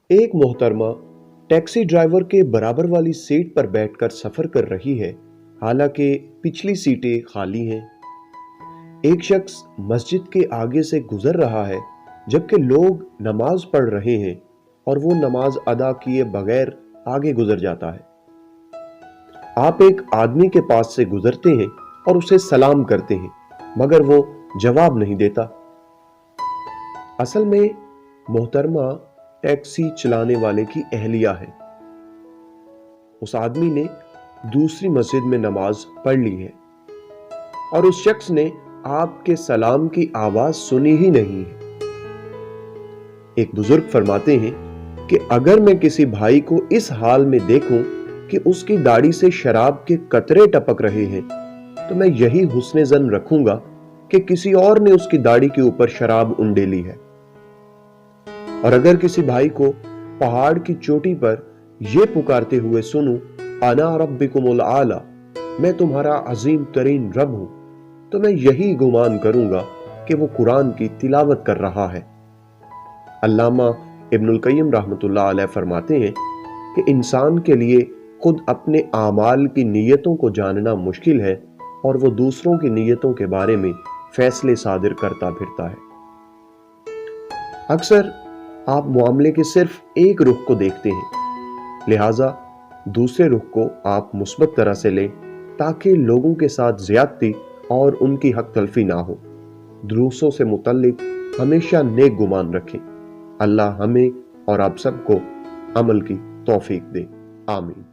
एक मोहतरमा taxi driver के बराबर वाली सीट पर बैठकर सफर कर रही है, हालांकि पिछली सीटें खाली हैं। एक शख्स मस्जिद के आगे से गुजर रहा है, जबकि लोग नमाज पढ़ रहे हैं और वो नमाज अदा किए बगैर आगे गुजर जाता है। आप एक आदमी के पास से गुजरते हैं और उसे सलाम करते हैं, मगर वो जवाब नहीं देता। असल में मोहतरमा टैक्सी चलाने वाले की अहलिया है। उस आदमी ने दूसरी मस्जिद में नमाज पढ़ ली है और उस शख्स ने आपके सलाम की आवाज सुनी ही नहीं है। एक बुजुर्ग फरमाते हैं कि अगर मैं किसी भाई को इस हाल में देखूं कि उसकी दाढ़ी से शराब के कतरे टपक रहे हैं, तो मैं यही हुस्न ज़न रखूंगा कि किसी और ने उसकी दाढ़ी के ऊपर शराब उंडेली है। और अगर किसी भाई को पहाड़ की चोटी पर यह पुकारते हुए सुनूं, अना रब्बिकुमुल आला, मैं तुम्हारा अजीम तरीन रब हूं, तो मैं यही गुमान करूंगा कि वो कुरान की तिलावत कर रहा है। अल्लामा इब्नुल क़य्यिम रहमतुल्लाह अलैह फरमाते हैं कि इंसान के लिए खुद अपने आमाल की नीयतों को जानना मुश्किल है और वो दूसरों की नीयतों के बारे में फैसले सादिर करता फिरता है। अक्सर आप मामले के सिर्फ एक रुख को देखते हैं, लिहाजा दूसरे रुख को आप मुस्बत तरह से लें ताकि लोगों के साथ ज्यादती और उनकी हक तलफी ना हो। दूसरों से मुतल्लिक हमेशा नेक गुमान रखें। अल्लाह हमें और आप सबको अमल की तौफीक दे। आमीन।